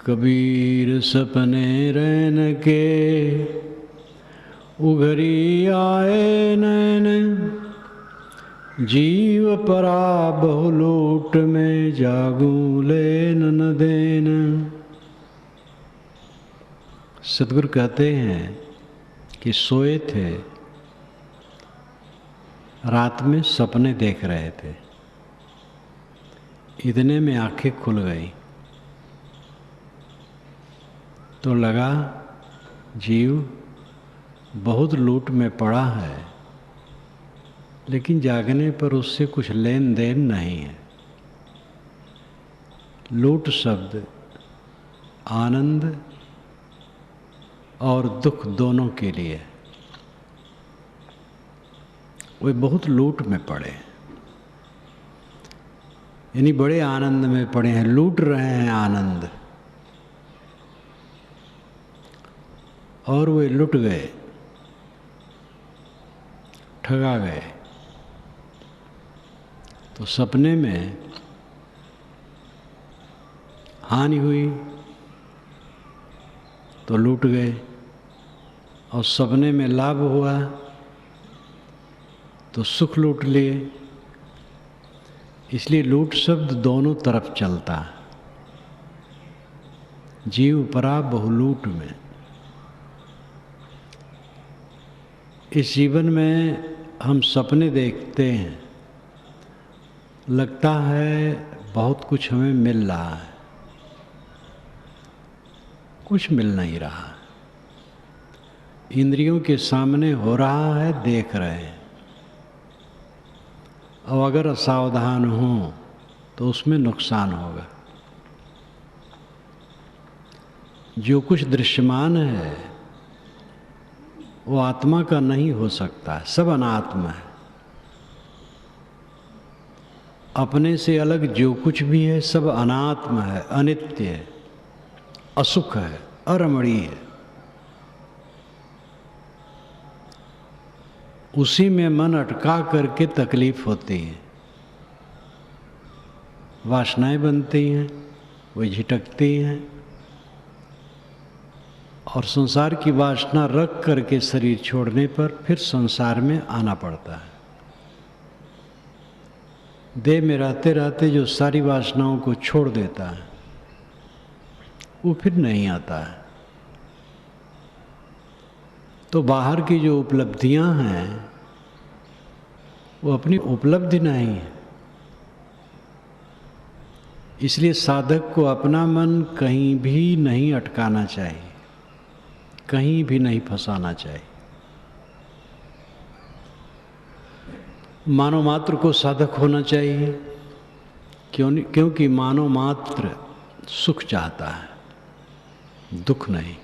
कबीर सपने रैन के उघरी आए नैन, जीव परा बहुलूट में जागू लेन न देन। सतगुरु कहते हैं कि सोए थे, रात में सपने देख रहे थे, इतने में आंखें खुल गई तो लगा जीव बहुत लूट में पड़ा है, लेकिन जागने पर उससे कुछ लेन देन नहीं है। लूट शब्द आनंद और दुख दोनों के लिए, वे बहुत लूट में पड़े, यानी बड़े आनंद में पड़े हैं, लूट रहे हैं आनंद, और वे लुट गए, ठगा गए। तो सपने में हानि हुई तो लूट गए, और सपने में लाभ हुआ तो सुख लूट लिए। इसलिए लूट शब्द दोनों तरफ चलता है। जीव परा बहुलूट में। इस जीवन में हम सपने देखते हैं, लगता है बहुत कुछ हमें मिल रहा है, कुछ मिल नहीं रहा। इंद्रियों के सामने हो रहा है, देख रहे हैं, और अगर असावधान हो तो उसमें नुकसान होगा। जो कुछ दृश्यमान है वो आत्मा का नहीं हो सकता, सब अनात्मा है। अपने से अलग जो कुछ भी है सब अनात्मा है, अनित्य है, असुख है, अरमणीय है। उसी में मन अटका करके तकलीफ होती है, वासनाएं बनती हैं, वो झिटकती हैं, और संसार की वासना रख करके शरीर छोड़ने पर फिर संसार में आना पड़ता है। देह में रहते रहते जो सारी वासनाओं को छोड़ देता है वो फिर नहीं आता है। तो बाहर की जो उपलब्धियां हैं वो अपनी उपलब्धि नहीं है। इसलिए साधक को अपना मन कहीं भी नहीं अटकाना चाहिए, कहीं भी नहीं फंसाना चाहिए। मानव मात्र को साधक होना चाहिए, क्योंकि मानव मात्र सुख चाहता है, दुख नहीं।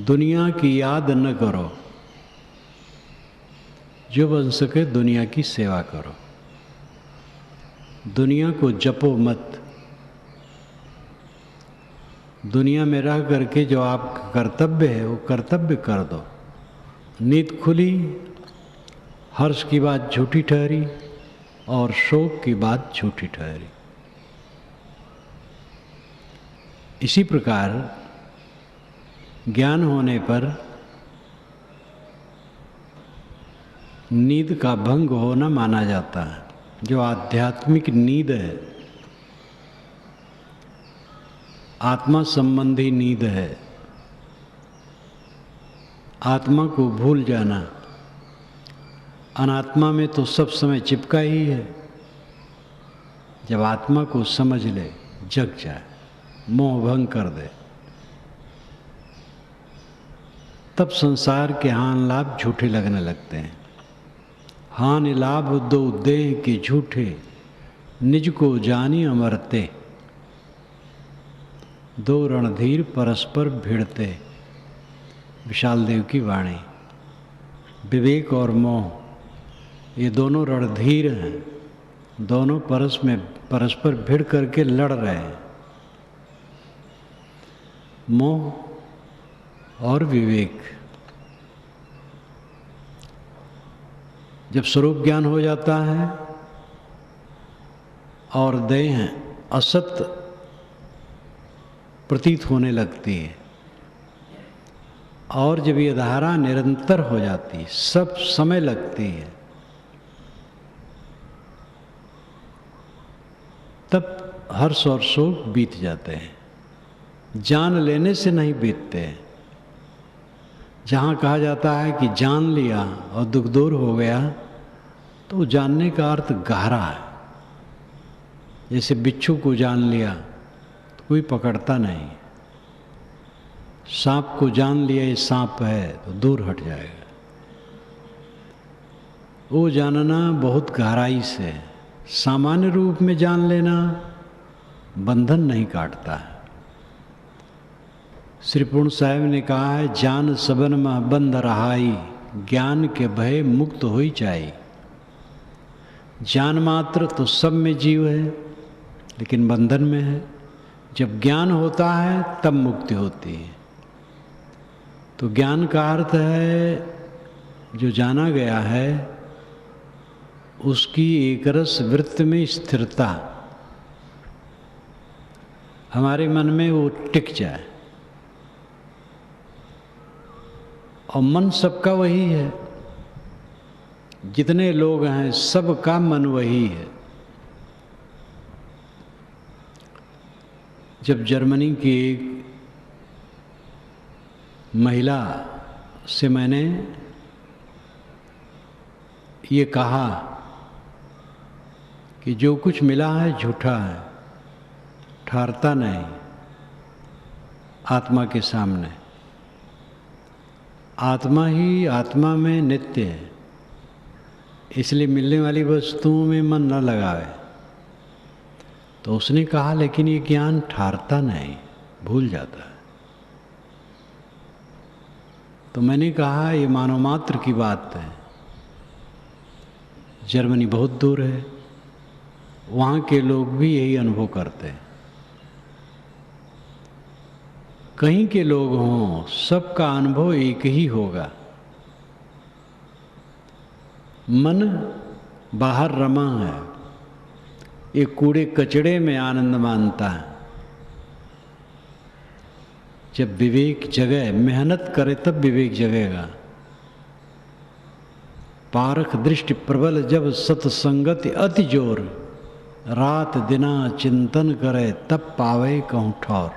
दुनिया की याद न करो, जो बन सके दुनिया की सेवा करो। दुनिया को जपो मत। दुनिया में रह करके जो आपका कर्तव्य है वो कर्तव्य कर दो। नींद खुली, हर्ष की बात झूठी ठहरी और शोक की बात झूठी ठहरी। इसी प्रकार ज्ञान होने पर नींद का भंग होना माना जाता है। जो आध्यात्मिक नींद है, आत्मा संबंधी नींद है, आत्मा को भूल जाना। अनात्मा में तो सब समय चिपका ही है। जब आत्मा को समझ ले, जग जाए, मोह भंग कर दे, तब संसार के हानि लाभ झूठे लगने लगते हैं। हानि लाभ दो देह के झूठे, निज को जानी अमरते। दो रणधीर परस्पर भिड़ते। विशाल देव की वाणी। विवेक और मोह ये दोनों रणधीर हैं, दोनों परस्पर भिड़ करके लड़ रहे हैं। मोह और विवेक। जब स्वरूप ज्ञान हो जाता है और देह असत प्रतीत होने लगती है। और जब ये धारा निरंतर हो जाती है, सब समय लगती है, तब हर्ष और शोक बीत जाते हैं। जान लेने से नहीं बीतते। जहाँ कहा जाता है कि जान लिया और दुख दूर हो गया, तो जानने का अर्थ गहरा है। जैसे बिच्छू को जान लिया तो कोई पकड़ता नहीं, सांप को जान लिया ये सांप है तो दूर हट जाएगा। वो जानना बहुत गहराई से। सामान्य रूप में जान लेना बंधन नहीं काटता है। श्री पूर्ण साहब ने कहा है, जान सबन मह बंध रहाई, ज्ञान के भय मुक्त होई जाई। जान मात्र तो सब में जीव है, लेकिन बंधन में है। जब ज्ञान होता है तब मुक्ति होती है। तो ज्ञान का अर्थ है जो जाना गया है उसकी एकरस वृत्ति में स्थिरता, हमारे मन में वो टिक जाए। और मन सबका वही है, जितने लोग हैं सबका मन वही है। जब जर्मनी की एक महिला से मैंने ये कहा कि जो कुछ मिला है झूठा है, ठहरता नहीं आत्मा के सामने। आत्मा ही आत्मा में नित्य है, इसलिए मिलने वाली वस्तुओं में मन न लगावे। तो उसने कहा लेकिन ये ज्ञान ठहरता नहीं, भूल जाता है। तो मैंने कहा ये मानव मात्र की बात है। जर्मनी बहुत दूर है, वहाँ के लोग भी यही अनुभव करते हैं। कहीं के लोग हों, सबका अनुभव एक ही होगा। मन बाहर रमा है, एक कूड़े कचड़े में आनंद मानता है। जब विवेक जगे, मेहनत करे तब विवेक जगेगा। पारख दृष्टि प्रबल जब सत्संगति अति जोर, रात दिना चिंतन करे तब पावे कहूँ ठौर।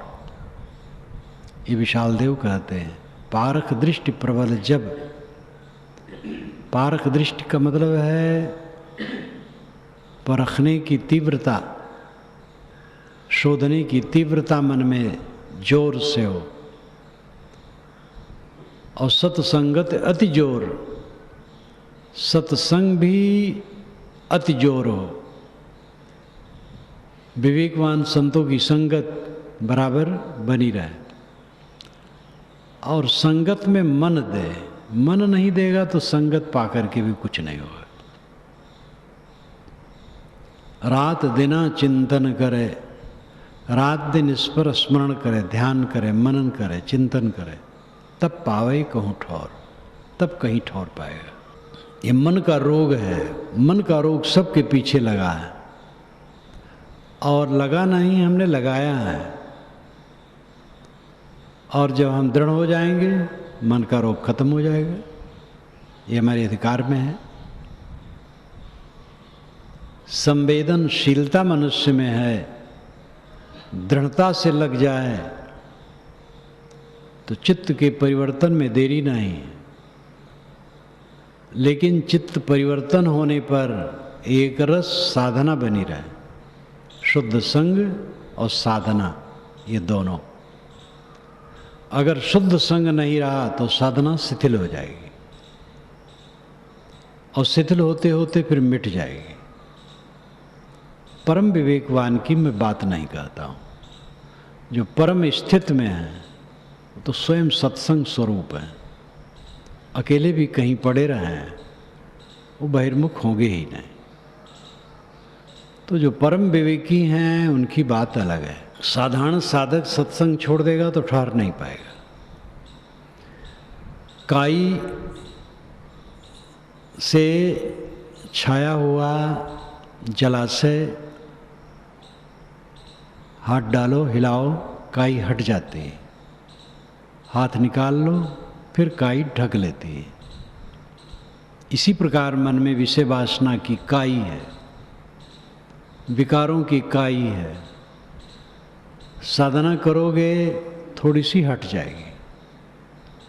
ये विशाल देव कहते हैं। पारख दृष्टि प्रबल जब, पारख दृष्टि का मतलब है परखने की तीव्रता, शोधने की तीव्रता मन में जोर से हो। और सत्संगत अति जोर, सत्संग भी अति जोर हो। विवेकवान संतों की संगत बराबर बनी रहे। और संगत में मन दे, मन नहीं देगा तो संगत पाकर के भी कुछ नहीं होगा। रात दिना चिंतन करे, रात दिन इस पर स्मरण करे, ध्यान करे, मनन करे, चिंतन करे, तब पावे कहूँ ठौर, तब कहीं ठौर पाएगा। ये मन का रोग है। मन का रोग सबके पीछे लगा है, और लगा नहीं, हमने लगाया है। और जब हम दृढ़ हो जाएंगे मन का रोग खत्म हो जाएगा। ये हमारे अधिकार में है। संवेदनशीलता मनुष्य में है, दृढ़ता से लग जाए तो चित्त के परिवर्तन में देरी नहीं। लेकिन चित्त परिवर्तन होने पर एक रस साधना बनी रहे। शुद्ध संग और साधना, ये दोनों। अगर शुद्ध संग नहीं रहा तो साधना शिथिल हो जाएगी, और शिथिल होते होते फिर मिट जाएगी। परम विवेकवान की मैं बात नहीं कहता हूँ। जो परम स्थित में है तो स्वयं सत्संग स्वरूप है। अकेले भी कहीं पड़े रहें वो बहिर्मुख होंगे ही नहीं। तो जो परम विवेकी हैं उनकी बात अलग है। साधारण साधक सत्संग छोड़ देगा तो ठहर नहीं पाएगा। काई से छाया हुआ जलाशय हाथ डालो, हिलाओ, काई हट जाती है। हाथ निकाल लो, फिर काई ढक लेती है। इसी प्रकार मन में विषय वासना की काई है, विकारों की काई है। साधना करोगे थोड़ी सी हट जाएगी,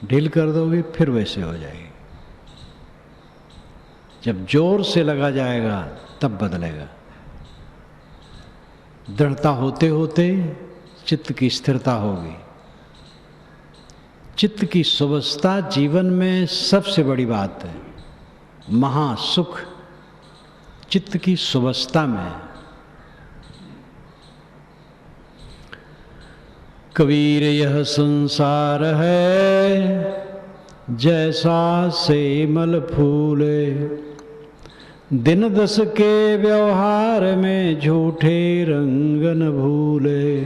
ढील कर दोगे फिर वैसे हो जाएगी। जब जोर से लगा जाएगा तब बदलेगा। दृढ़ता होते होते चित्त की स्थिरता होगी। चित्त की सुवस्था जीवन में सबसे बड़ी बात है। महासुख चित्त की सुवस्था में। कबीर यह संसार है जैसा सेमल फूले, दिन दस के व्यवहार में झूठे रंग न भूले।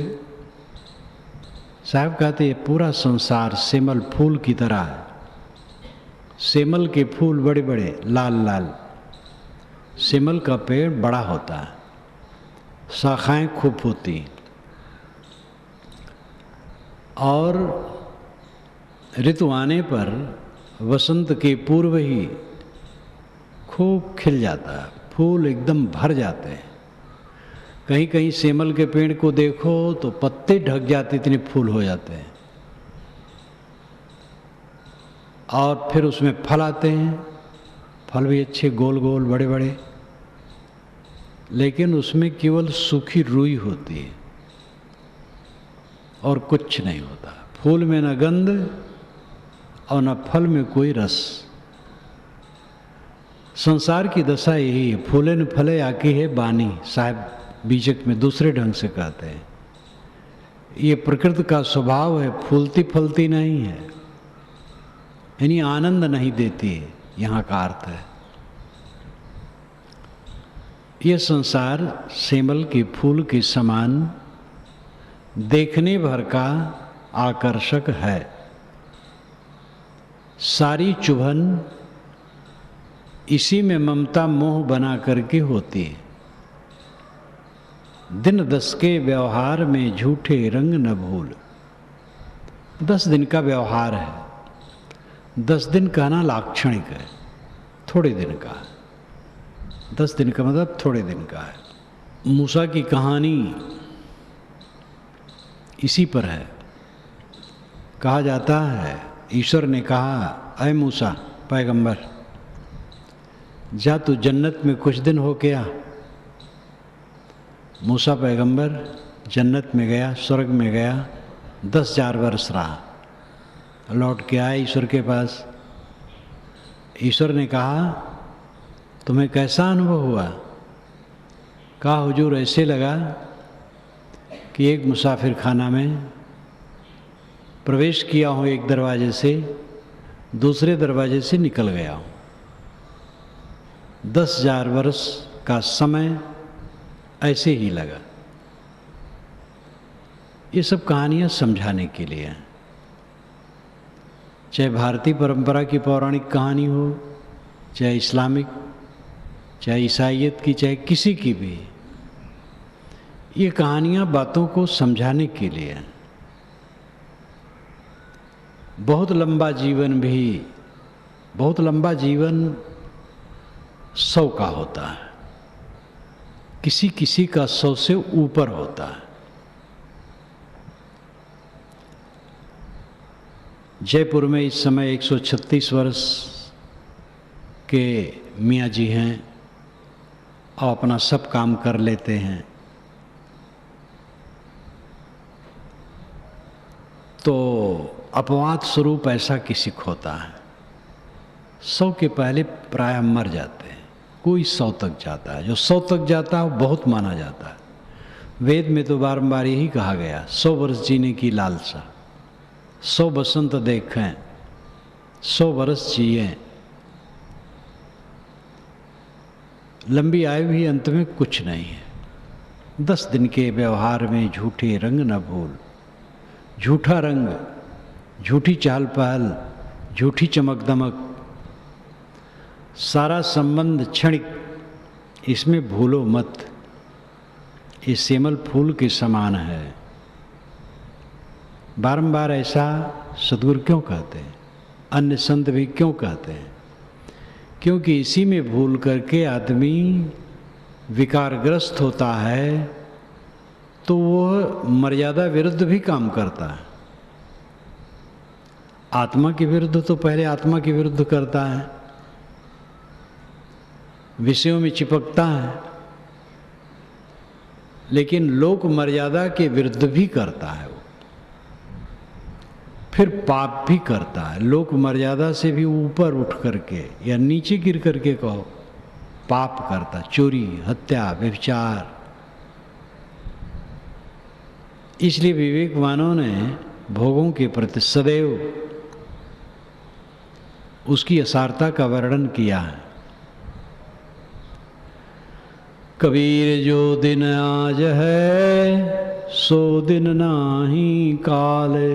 साहब कहते हैं पूरा संसार सेमल फूल की तरह है। सेमल के फूल बड़े बड़े लाल लाल, सेमल का पेड़ बड़ा होता है, शाखाएं खूब होती और ऋतु आने पर वसंत के पूर्व ही खूब खिल जाता है, फूल एकदम भर जाते हैं। कहीं कहीं सेमल के पेड़ को देखो तो पत्ते ढक जाते, इतने फूल हो जाते हैं। और फिर उसमें फल आते हैं, फल भी अच्छे गोल गोल बड़े बड़े, लेकिन उसमें केवल सूखी रुई होती है और कुछ नहीं होता। फूल में न गंध और न फल में कोई रस। संसार की दशा यही है। फूले न फले आकी है बानी, साहब बीजक में दूसरे ढंग से कहते हैं। ये प्रकृति का स्वभाव है, फूलती फलती नहीं है, यानी आनंद नहीं देती है, यहाँ का अर्थ है। यह संसार सेमल के फूल के समान देखने भर का आकर्षक है। सारी चुभन इसी में ममता मोह बना करके होती है। दिन दस के व्यवहार में झूठे रंग न भूल। 10 दिन का व्यवहार है। 10 दिन कहना लाक्षणिक है, थोड़े दिन का। 10 दिन का मतलब थोड़े दिन का है। मूसा की कहानी इसी पर है। कहा जाता है ईश्वर ने कहा, अय मूसा पैगंबर, जा तू जन्नत में कुछ दिन हो के आ। मूसा पैगंबर जन्नत में गया, स्वर्ग में गया, 10,000 वर्ष रहा, लौट के आया ईश्वर के पास। ईश्वर ने कहा, तुम्हें कैसा अनुभव हुआ? कहा, हुजूर ऐसे लगा कि एक मुसाफिर खाना में प्रवेश किया हूँ एक दरवाजे से, दूसरे दरवाजे से निकल गया हूँ। 10,000 वर्ष का समय ऐसे ही लगा। ये सब कहानियाँ समझाने के लिए हैं। चाहे भारतीय परंपरा की पौराणिक कहानी हो, चाहे इस्लामिक, चाहे ईसाइयत की, चाहे किसी की भी, ये कहानियाँ बातों को समझाने के लिए हैं। बहुत लंबा जीवन 100 का होता है, किसी किसी का 100 से ऊपर होता है। जयपुर में इस समय 136 वर्ष के मियाँ जी हैं और अपना सब काम कर लेते हैं। तो अपवाद स्वरूप ऐसा किसी को होता है। 100 के पहले प्रायः मर जाते हैं, कोई 100 तक जाता है। जो 100 तक जाता है वो बहुत माना जाता है। वेद में तो बारंबार यही कहा गया, 100 वर्ष जीने की लालसा, 100 बसंत देखें, 100 वर्ष जिए। लंबी आयु भी अंत में कुछ नहीं है। 10 दिन के व्यवहार में झूठे रंग न भूल। झूठा रंग, झूठी चाल पहल, झूठी चमक दमक, सारा संबंध क्षणिक, इसमें भूलो मत। ये सेमल फूल के समान है। बारंबार ऐसा सद्गुरु क्यों कहते हैं, अन्य संत भी क्यों कहते हैं? क्योंकि इसी में भूल करके आदमी विकारग्रस्त होता है तो वो मर्यादा विरुद्ध भी काम करता है। आत्मा के विरुद्ध तो पहले आत्मा के विरुद्ध करता है, विषयों में चिपकता है, लेकिन लोक मर्यादा के विरुद्ध भी करता है वो, फिर पाप भी करता है। लोक मर्यादा से भी ऊपर उठ करके या नीचे गिर करके कहो, पाप करता, चोरी, हत्या, व्यभिचार। इसलिए विवेकवानों ने भोगों के प्रति सदैव उसकी असारता का वर्णन किया है। कबीर जो दिन आज है सो दिन नाही काले,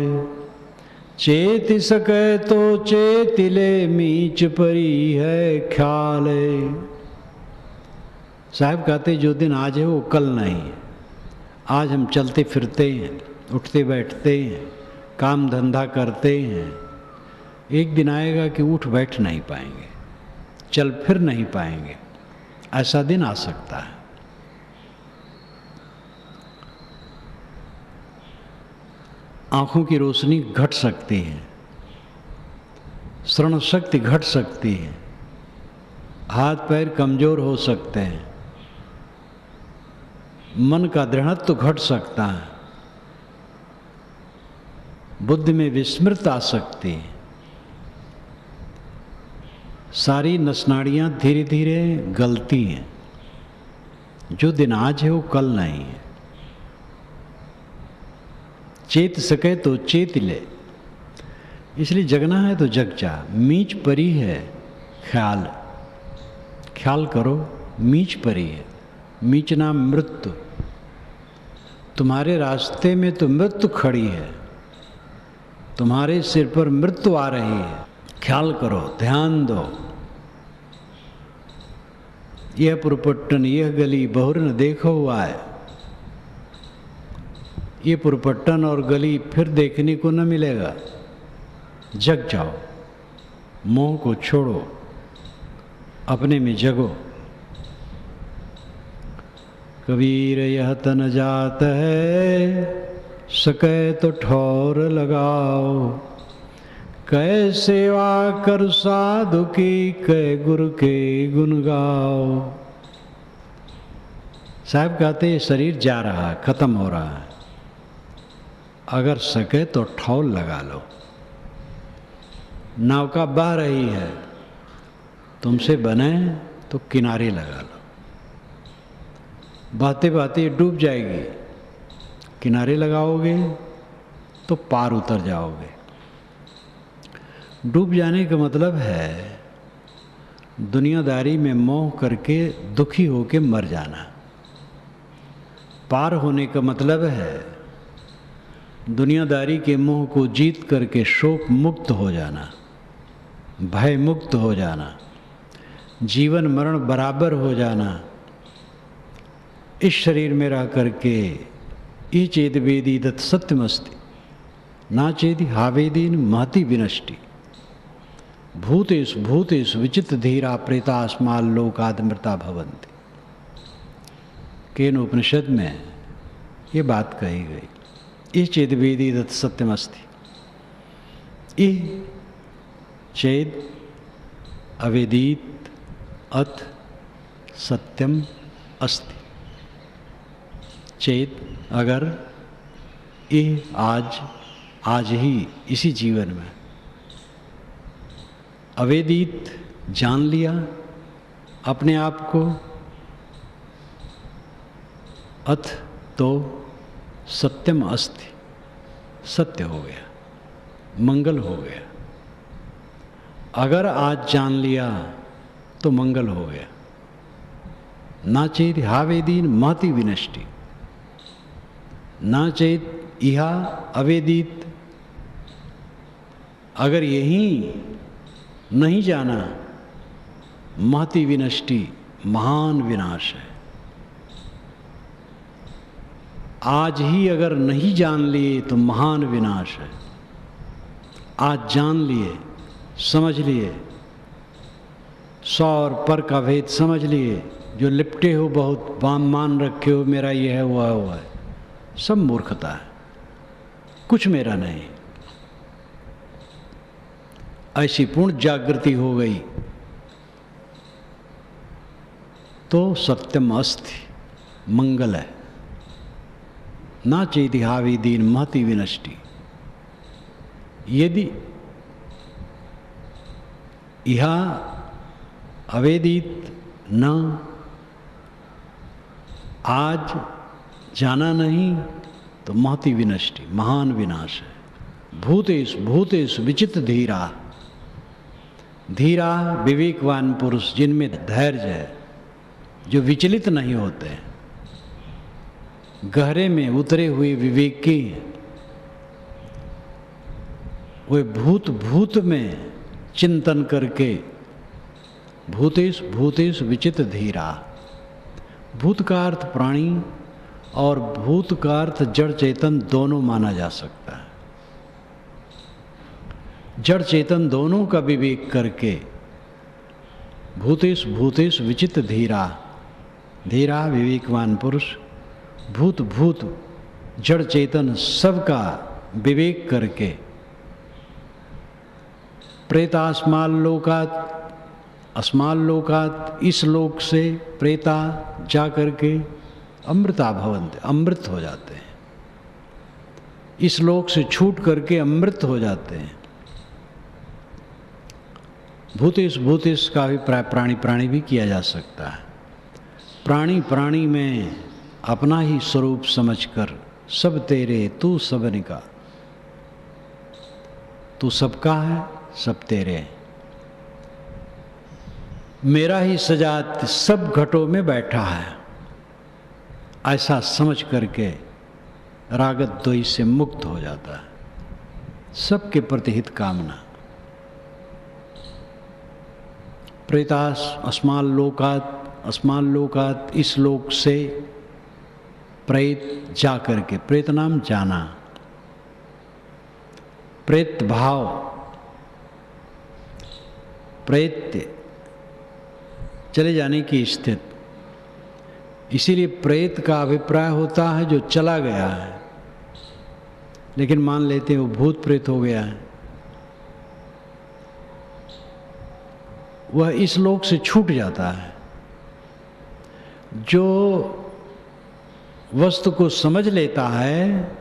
चेत सके तो चेत ले मीच परी है ख्याले। साहब कहते जो दिन आज है वो कल नहीं है। आज हम चलते फिरते हैं, उठते बैठते हैं, काम धंधा करते हैं, एक दिन आएगा कि उठ बैठ नहीं पाएंगे, चल फिर नहीं पाएंगे, ऐसा दिन आ सकता है। आंखों की रोशनी घट सकती है, श्रवण शक्ति घट सकती है, हाथ पैर कमजोर हो सकते हैं, मन का दृढ़त्व घट सकता है, बुद्धि में विस्मृति आ सकती है, सारी नसनाड़ियाँ धीरे धीरे गलती हैं। जो दिन आज है वो कल नहीं है। चेत सके तो चेत ले, इसलिए जगना है तो जग जा। मीच परी है ख्याल, ख्याल करो मीच परी है। मीच नाम मृत्यु, तुम्हारे रास्ते में तो मृत्यु खड़ी है, तुम्हारे सिर पर मृत्यु आ रही है। ख्याल करो, ध्यान दो। यह पुरपट्टन यह गली बहुर न देखो हुआ है। ये पुरपट्टन और गली फिर देखने को न मिलेगा। जग जाओ, मोह को छोड़ो, अपने में जगो। कबीर यह तन जात है, सके तो ठौर लगाओ। कै सेवा कर साधु की, कै गुरु के गुण गाओ। साहब कहते ये शरीर जा रहा है, खत्म हो रहा है, अगर सके तो ठौल लगा लो। नौका बह रही है, तुमसे बने तो किनारे लगा लो। बहते बहते डूब जाएगी, किनारे लगाओगे तो पार उतर जाओगे। डूब जाने का मतलब है दुनियादारी में मोह करके दुखी होके मर जाना। पार होने का मतलब है दुनियादारी के मोह को जीत करके शोक मुक्त हो जाना, भय मुक्त हो जाना, जीवन मरण बराबर हो जाना। इस शरीर में रह करके ई चेद वेदी दत्त सत्यमस्ति, ना चेदी हावेदीन महति विनष्टि। भूतेषु भूतेषु विचित्र धीरा प्रेतास्माल लोकादमृता भवन्ति। केन उपनिषद में ये बात कही गई। इस चेद वेदी दत्त सत्यमस्ति, चेद अवेदित अथ सत्यम अस्ति। चेत अगर ये आज ही इसी जीवन में अवेदित जान लिया अपने आप को, अथ तो सत्यम अस्ति, सत्य हो गया, मंगल हो गया। अगर आज जान लिया तो मंगल हो गया। ना चेत हावेदीन महति विनष्टि, ना चेत इहा अवेदित। अगर यही नहीं जाना, महति विनष्टि, महान विनाश है। आज ही अगर नहीं जान लिए तो महान विनाश है। आज जान लिए, समझ लिए, 100 और पर का भेद समझ लिए, जो लिपटे हो बहुत मान रखे हो मेरा ये है वो है, सब मूर्खता है, कुछ मेरा नहीं। ऐसी पूर्ण जागृति हो गई तो सत्यम अस्ति, मंगल है। ना चेति हावी दीन महति विनष्टि। यदि यह अवेदित न आज जाना नहीं तो महति विनष्टि, महान विनाश है। भूतेषु भूतेषु विचित्र धीरा, धीरा विवेकवान पुरुष जिनमें धैर्य है, जो विचलित नहीं होते, गहरे में उतरे हुए विवेकी, वे भूत भूत में चिंतन करके, भूतेषु भूतेषु विचित्र धीरा। भूत का अर्थ प्राणी और भूत का अर्थ जड़ चेतन दोनों माना जा सकता है। जड़ चेतन दोनों का विवेक करके भूतेषु भूतेषु विचित्र धीरा, धीरा विवेकवान पुरुष, भूत भूत जड़ चेतन सबका विवेक करके, प्रेतास्माल लोकात, अस्माल लोकात, इस लोक से प्रेता जा करके अमृता भवन्ते, अमृत हो जाते हैं। इस लोक से छूट करके अमृत हो जाते हैं। भूतेश भूतेश का अभिप्राय प्राणी प्राणी भी किया जा सकता है। प्राणी प्राणी में अपना ही स्वरूप समझकर, सब तेरे तू सबने का, तू सबका है सब तेरे, मेरा ही सजात सब घटों में बैठा है, ऐसा समझ करके रागत द्वेष से मुक्त हो जाता है। सबके प्रति हित कामना। प्रेतास अस्माल लोकात, अस्माल लोकात, इस लोक से प्रेत जा करके, प्रेत नाम जाना, प्रेत भाव, प्रेत चले जाने की स्थिति। इसीलिए प्रेत का अभिप्राय होता है जो चला गया है, लेकिन मान लेते हैं वो भूत प्रेत हो गया है, वह इस लोक से छूट जाता है। जो वस्तु को समझ लेता है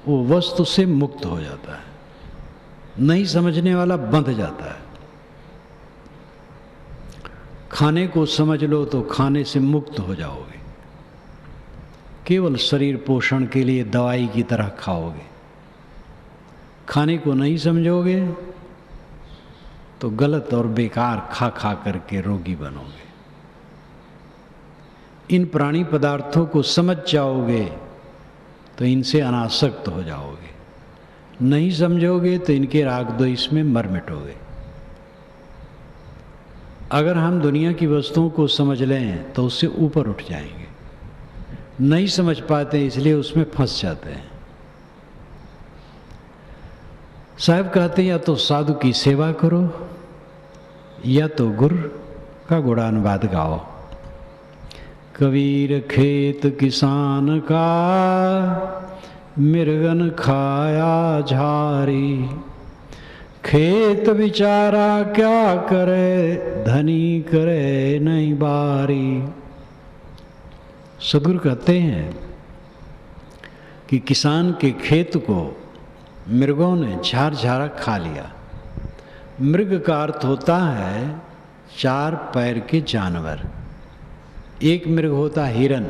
वो वस्तु से मुक्त हो जाता है, नहीं समझने वाला बंध जाता है। खाने को समझ लो तो खाने से मुक्त हो जाओगे, केवल शरीर पोषण के लिए दवाई की तरह खाओगे। खाने को नहीं समझोगे तो गलत और बेकार खा खा करके रोगी बनोगे। इन प्राणी पदार्थों को समझ जाओगे तो इनसे अनासक्त हो जाओगे, नहीं समझोगे तो इनके राग द्वेष में मर मिटोगे। अगर हम दुनिया की वस्तुओं को समझ लें तो उससे ऊपर उठ जाएंगे, नहीं समझ पाते इसलिए उसमें फंस जाते हैं। साहब कहते हैं या तो साधु की सेवा करो या तो गुरु का गुणानुवाद गाओ। कबीर खेत किसान का मृगन खाया झारी, खेत बिचारा क्या करे धनी करे नहीं बारी। सदगुरु कहते हैं कि किसान के खेत को मृगों ने झार झारा खा लिया। मृग का अर्थ होता है 4 पैर के जानवर। एक मृग होता हिरन,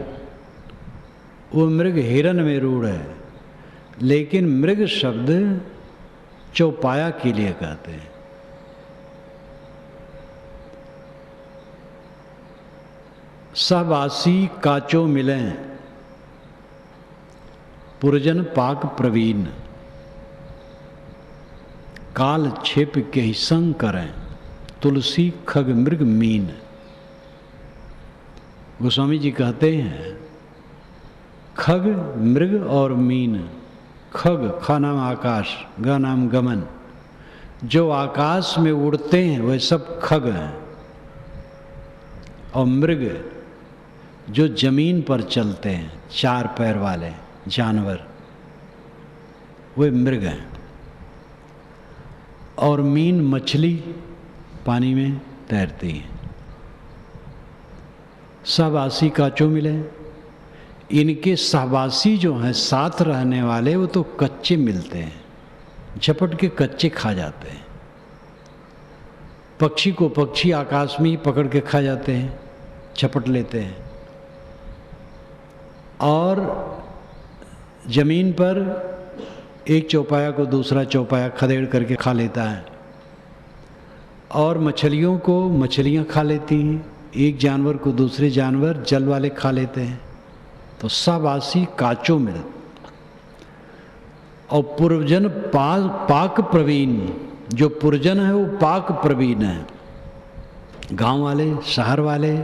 वो मृग हिरन में रूढ़ है, लेकिन मृग शब्द चौपाया के लिए कहते हैं। सब आसी काचो मिलें, पुरजन पाक प्रवीण, काल छिप के ही संग करें, तुलसी खग मृग मीन। गोस्वामी जी कहते हैं खग मृग और मीन। खग, ख नाम आकाश, ग नाम गमन, जो आकाश में उड़ते हैं वह सब खग हैं। और मृग जो जमीन पर चलते हैं, चार पैर वाले जानवर, वे मृग हैं। और मीन मछली पानी में तैरती है। सहवासी काचो मिले। इनके सहवासी जो हैं, साथ रहने वाले, वो तो कच्चे मिलते हैं, झपट के कच्चे खा जाते हैं। पक्षी को पक्षी आकाश में ही पकड़ के खा जाते हैं, झपट लेते हैं। और जमीन पर एक चौपाया को दूसरा चौपाया खदेड़ करके खा लेता है। और मछलियों को मछलियां खा लेती हैं, एक जानवर को दूसरे जानवर जल वाले खा लेते हैं। तो सहवासी काचो मिल। और पूर्वजन पाक प्रवीण, जो पूर्वजन है वो पाक प्रवीण है। गांव वाले, शहर वाले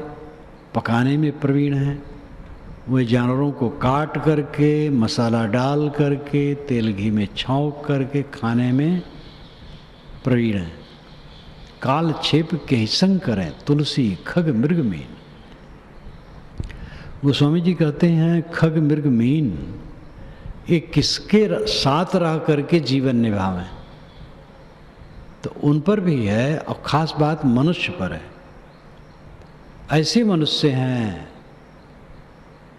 पकाने में प्रवीण हैं। वे जानवरों को काट करके, मसाला डाल करके, तेल घी में छौंक करके खाने में प्रवीण हैं। काल छेप के ही संग करें तुलसी खग मृग मीन। गोस्वामी जी कहते हैं खग मृग मीन ये किसके साथ रह करके जीवन निभावें, तो उन पर भी है। और खास बात मनुष्य पर है। ऐसे मनुष्य हैं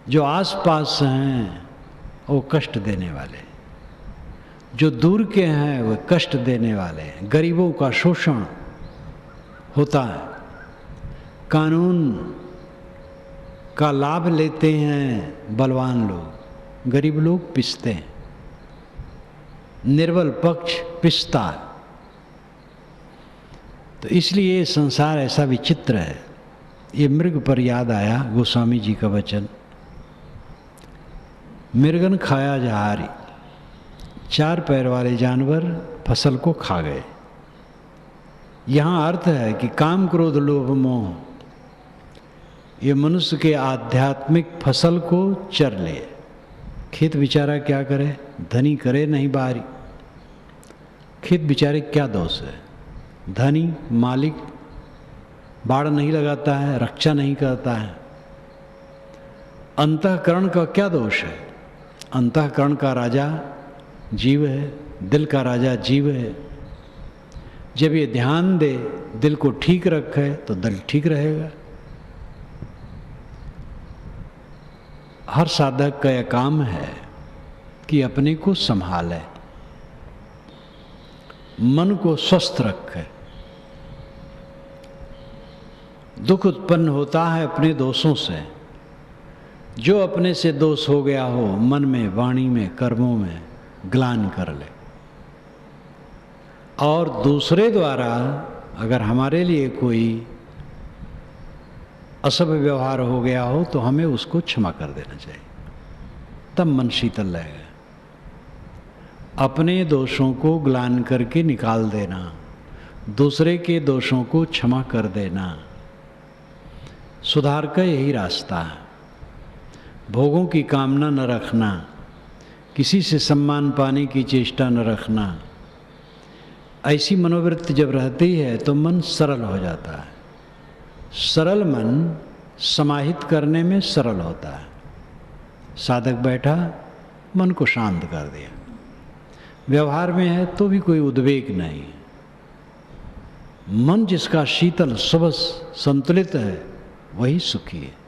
जो आसपास हैं वो कष्ट देने वाले, जो दूर के हैं वो कष्ट देने वाले। गरीबों का शोषण होता है, कानून का लाभ लेते हैं बलवान लोग, गरीब लोग पिसते हैं, निर्बल पक्ष पिसता है। तो इसलिए संसार ऐसा विचित्र है। ये मृग पर याद आया गोस्वामी जी का वचन, मृगन खाया जहारी। चार पैर वाले जानवर फसल को खा गए। यहाँ अर्थ है कि काम क्रोध लोभ मोह ये मनुष्य के आध्यात्मिक फसल को चर ले। खेत बेचारा क्या करे, धनी करे नहीं बारी। खेत बेचारे क्या दोष है, धनी मालिक बाड़ नहीं लगाता है, रक्षा नहीं करता है। अंतःकरण का क्या दोष है, अंतःकरण का राजा जीव है, दिल का राजा जीव है। जब ये ध्यान दे, दिल को ठीक रखे तो दिल ठीक रहेगा। हर साधक का यह काम है कि अपने को संभाले, मन को स्वस्थ रखे। दुख उत्पन्न होता है अपने दोषों से। जो अपने से दोष हो गया हो, मन में, वाणी में, कर्मों में ग्लान कर ले। और दूसरे द्वारा अगर हमारे लिए कोई असभ्य व्यवहार हो गया हो तो हमें उसको क्षमा कर देना चाहिए, तब मन शीतल रहेगा। अपने दोषों को ग्लान करके निकाल देना, दूसरे के दोषों को क्षमा कर देना, सुधार का यही रास्ता है। भोगों की कामना न रखना, किसी से सम्मान पाने की चेष्टा न रखना। ऐसी मनोवृत्ति जब रहती है तो मन सरल हो जाता है। सरल मन समाहित करने में सरल होता है। साधक बैठा, मन को शांत कर दिया, व्यवहार में है तो भी कोई उद्वेग नहीं। मन जिसका शीतल सुबह संतुलित है वही सुखी है।